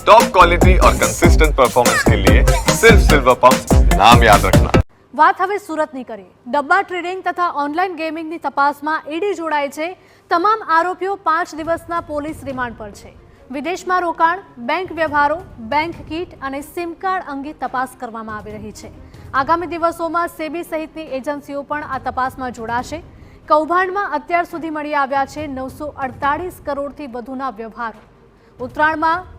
Top quality और consistent performance के लिए सिर्फ सिल्वर पंप नाम याद रखना। વાત હવે સુરતની કરીએ। ડબ્બા ટ્રેડિંગ તથા ઓનલાઈન ગેમિંગની તપાસમાં ઈડી જોડાય છે। તમામ આરોપીઓ 5 દિવસના પોલીસ રિમાન્ડ પર છે। વિદેશમાં રોકાણ, બેંક વ્યવહારો, બેંક કીટ અને સિમ કાર્ડ અંગે તપાસ કરવામાં આવી રહી છે। આગામી દિવસોમાં સેબી સહિતની એજન્સીઓ પણ આ તપાસમાં જોડાશે। કૌભાંડમાં અત્યાર સુધી મળી આવ્યા છે 948 કરોડથી વધુના વ્યવહારો। ઉત્તરાયણમાં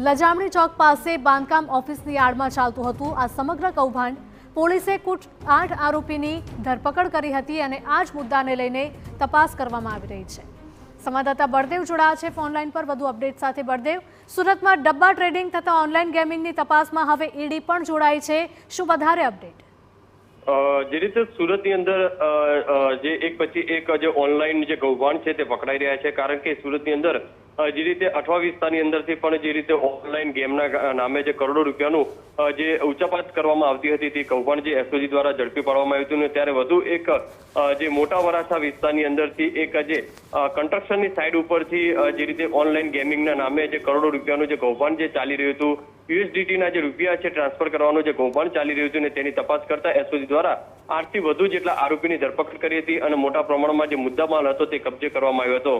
લજામણી ચોક પાસે બાંધકામ ઓફિસની આડમાં ચાલતું હતું આ સમગ્ર કૌભાંડ। પોલીસે કુલ 8 આરોપીની ધરપકડ કરી હતી અને આ જ મુદ્દાને લઈને તપાસ કરવામાં આવી રહી છે। સંવાદદાતા બળદેવ જોડાયા છે ફોનલાઈન પર વધુ અપડેટ સાથે। બળદેવ, સુરતમાં ડબ્બા ટ્રેડિંગ તથા ઓનલાઈન ગેમિંગની તપાસમાં હવે ઈડી પણ જોડાઈ છે, શું વધારે અપડેટ? જે રીતે સુરતની અંદર જે એક પછી એક જે ઓનલાઈન જે કૌભાંડ છે તે પકડાઈ રહ્યા છે, કારણ કે સુરતની અંદર જે રીતે અઠવા વિસ્તારની અંદરથી પણ જે રીતે ઓનલાઈન ગેમના નામે જે કરોડો રૂપિયાનું જે ઉચાપાત કરવામાં આવતી હતી તે કૌભાંડ જે એસઓજી દ્વારા ઝડપી પાડવામાં આવ્યું હતું ને ત્યારે વધુ એક જે મોટા વરાછા વિસ્તારની અંદરથી એક જે કન્સ્ટ્રક્શનની સાઈડ ઉપરથી જે રીતે ઓનલાઈન ગેમિંગના નામે જે કરોડો રૂપિયાનું જે કૌભાંડ જે ચાલી રહ્યું હતું, યુએસડીટીના જે રૂપિયા છે ટ્રાન્સફર કરવાનું જે કૌભાંડ ચાલી રહ્યું હતું ને તેની તપાસ કરતા એસઓજી દ્વારા 8 થી વધુ જેટલા આરોપીની ધરપકડ કરી હતી અને મોટા પ્રમાણમાં જે મુદ્દામાલ હતો તે કબજે કરવામાં આવ્યો હતો।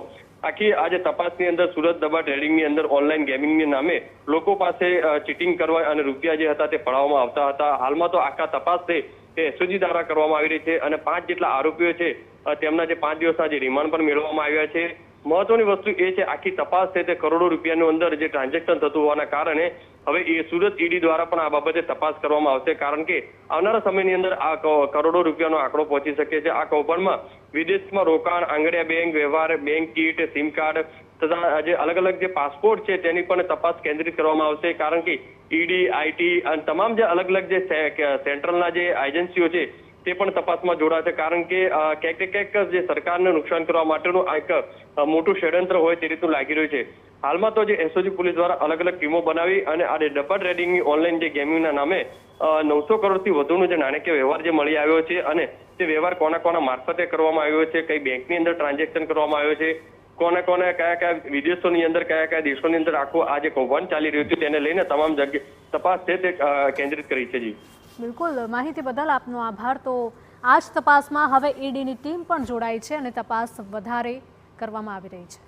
આખી આજે તપાસની અંદર સુરત ડબ્બા ટ્રેડિંગની અંદર ઓનલાઈન ગેમિંગની નામે લોકો પાસે ચીટિંગ કરવા અને રૂપિયા જે હતા તે પડાવવામાં આવતા હતા। હાલમાં તો આખા તપાસ છે તે એસઓજી દ્વારા કરવામાં આવી રહી છે અને 5 જેટલા આરોપીઓ છે તેમના જે 5 દિવસના જે રિમાન્ડ પણ મેળવવામાં આવ્યા છે। મહત્વની વસ્તુ એ છે આખી તપાસ છે તે કરોડો રૂપિયાનું અંદર જે ટ્રાન્ઝેક્શન થતું હોવાના કારણે હવે સુરત ઈડી દ્વારા પણ આ બાબતે તપાસ કરવામાં આવશે, કારણ કે આવનારા સમયની અંદર આ કરોડો રૂપિયાનો આંકડો પહોંચી શકે છે। આ કૌભાંડમાં વિદેશમાં રોકાણ, આંગડિયા બેંક વ્યવહાર, બેંક કીટ, સિમ કાર્ડ તથા જે અલગ અલગ જે પાસપોર્ટ છે તેની પણ તપાસ કેન્દ્રિત કરવામાં આવશે, કારણ કે ઈડી, આઈટી અને તમામ જે અલગ અલગ જે સેન્ટ્રલના જે એજન્સીઓ છે તે પણ તપાસમાં જોડાશે, કારણ કે ક્યાંક જે સરકારને નુકસાન કરવા માટેનું એક મોટું ષડયંત્ર હોય તે રીતનું લાગી રહ્યું છે। હાલમાં તો જે એસઓજી પોલીસ દ્વારા અલગ અલગ ટીમો બનાવી અને આ ડબ્બા ટ્રેડિંગની ઓનલાઈન જે ગેમિંગના નામે 900 કરોડથી વધુનો જે નાણાકીય વ્યવહાર જે મળી આવ્યો છે અને તે વ્યવહાર કોના મારફતે કરવામાં આવ્યો છે, કઈ બેંકની અંદર ટ્રાન્ઝેક્શન કરવામાં આવ્યો છે, કોને કયા વિદેશોની અંદર કયા દેશોની અંદર આખું આ જે કૌભાંડ ચાલી રહ્યું છે તેને લઈને તમામ તપાસ છે તે કેન્દ્રિત કરી છે। જી બિલકુલ, માહિતી બદલ આપનો આભાર। તો આ જ તપાસમાં હવે ઈડીની ટીમ પણ જોડાઈ છે અને તપાસ વધારે કરવામાં આવી રહી છે।